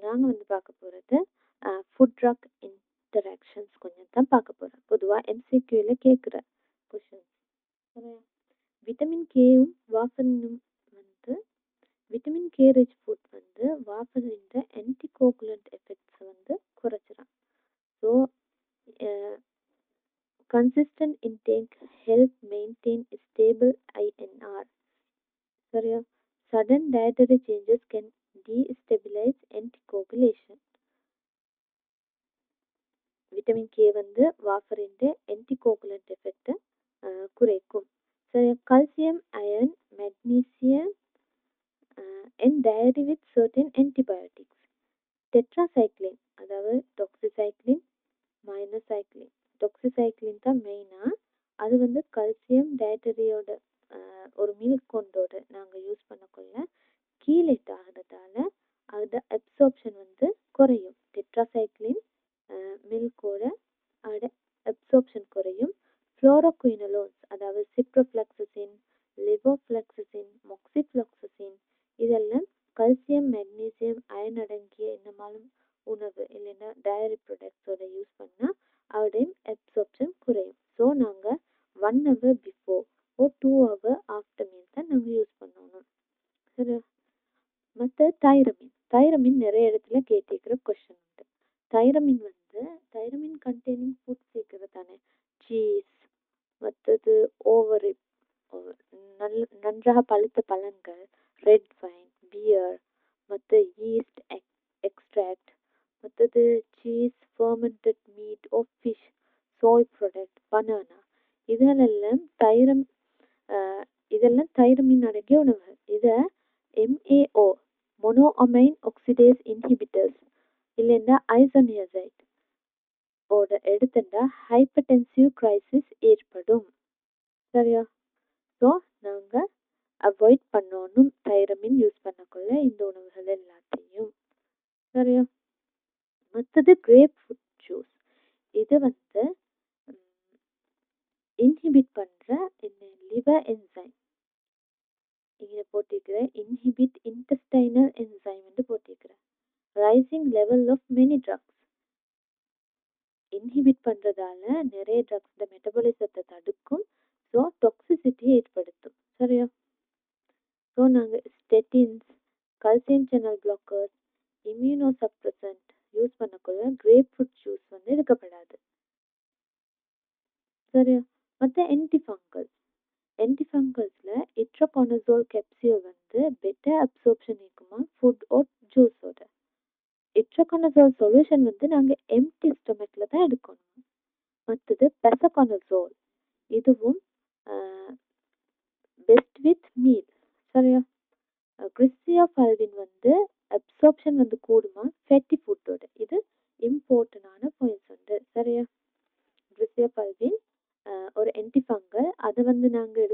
நாங்கள் வந்து பார்க்க போகிறது ஃபுட் ட்ரக் இன்டராக்ஷன்ஸ் கொஞ்சம் தான் பார்க்க போகிறோம். பொதுவாக எம்சிக்யூவில் கேட்குற கொஷின்ஸ். விட்டமின் கேயும் வாஃபரினும் வந்து விட்டமின் கே ரிச் ஃபுட் வந்து வாஃபரின் ஆன்டிகோகுலண்ட் எஃபெக்ட்ஸை வந்து குறைச்சிடும். So consistent intake help maintain a stable INR. சரியா? Sudden dietary changes can destabilize anticoagulation. Vitamin K வந்து வாஃபரின் ஆன்டிகோகுலண்ட் எஃபெக்டை குறைக்கும். சரியா? Calcium, iron, magnesium and diary with certain antibiotics. Tetracycline அதாவது doxycycline, மைனோசைக்ளின். Doxycycline தான் மெயினாக. அது வந்து கல்சியம் டயட்டரியோட ஒரு மில்க் கொண்டோட நாங்கள் யூஸ் பண்ணக்குள்ள கீலேட் ஆகிறதால அதோட அப்சார்ப்ஷன் வந்து குறையும். டெட்ராசைக்ளின் மில்கோட அதோட அப்சார்ப்ஷன் குறையும். ஃப்ளோரோகுயினலோன்ஸ் அதாவது சிப்ரோஃப்ளக்சசின், லிவோஃப்ளக்சசின், மொக்சிஃப்ளக்சசின் இதெல்லாம் கல்சியம், மெக்னீசியம், அயன் அடங்கிய என்னமாலும் உணவு இல்லைன்னா டயரி ப்ராடக்ட்ஸோட யூஸ் பண்ணால் அவருடைய அப்சார்ப்ஷன் குறையும். ஸோ நாங்கள் 1 hour பிஃபோர் ஓ 2 hour ஆஃப்டர் மீல் தான் நாங்கள் யூஸ் பண்ணணும். சரி. மற்ற தைரமின் நிறைய இடத்துல கேட்டிருக்கிற கொஷின் உண்டு. தைரமின் வந்து தைரமின் கண்டெய்னிங் ஃபுட் சேர்க்கிறது தானே. சீஸ், மற்றது ஓவர் நன்றாக பழுத்த பழங்கள், ரெட் வைன், பியர், மற்ற ஈஸ்ட் எக்ஸ்ட்ராக்ட், மற்றது cheese, fermented meat of fish, soy product, banana இதெல்லாம் தைரமின் அடங்கிய உணவு. இதை MAO மோனோஅமைன் ஆக்சிடேஸ் இன்ஹிபிட்டர்ஸ் இல்லைன்னா ஐசோனியசைட் ஓட எடுத்துட்டா ஹைப்பர்டென்சிவ் கிரைசிஸ் ஏற்படும். சரியா? ஸோ நாங்கள் அவாய்ட் பண்ணணும் தைரமின் யூஸ் பண்ணக்குள்ள இந்த உணவுகள் எல்லாத்தையும். சரியா? மற்றது கிரேப் ஃப்ரூட் ஜூஸ். இது வந்து இன்ஹிபிட் பண்ணுற லிவர் என்சைம் இங்கே போட்டிருக்கிறேன். இன்ஹிபிட் இன்டெஸ்டைனல் என்சைம் வந்து போட்டிருக்கிறேன். Rising level of many drugs inhibit பண்ணுறதால நிறைய ட்ரக்ஸ் மெட்டபாலிசத்தை தடுக்கும். ஸோ டாக்ஸிசிட்டி ஏற்படுத்தும். சரியா? ஸோ நாங்கள் statins, calcium channel blockers, immunosuppressant use பண்ணக்குள்ள கிரேப் ஃப்ரூட் ஜூஸ் வந்து எடுக்கப்படாது. சரியா? மற்ற ஆன்டிஃபங்கல்ஸில் இட்ரோகோனசோல் கேப்சியூல் வந்து பெட்டர் அப்சார்ப்ஷன் இருக்குமா ஃபுட் ஓர் ஜூஸோட. இட்ரோகோனசோல் சொல்யூஷன் வந்து நாங்கள் எம்டி ஸ்டொமக்கில் தான் எடுக்கணும். மற்றது பெசகோனசோல் இதுவும் பெஸ்ட் வித் மீல். சரியா? கிறிஸ்டியோஃபல்வின் வந்து அப்சார்ப்ஷன் வந்து கூடுமா ஃபேட்டி ஃபுட்டோட. இது இம்பார்ட்டண்டான பாயிண்ட்ஸ் வந்து. சரியா? கிறிஸ்டியோஃபல்வின் ஒரு ஆன்டிஃபங்கல் அதை வந்து நாங்கள்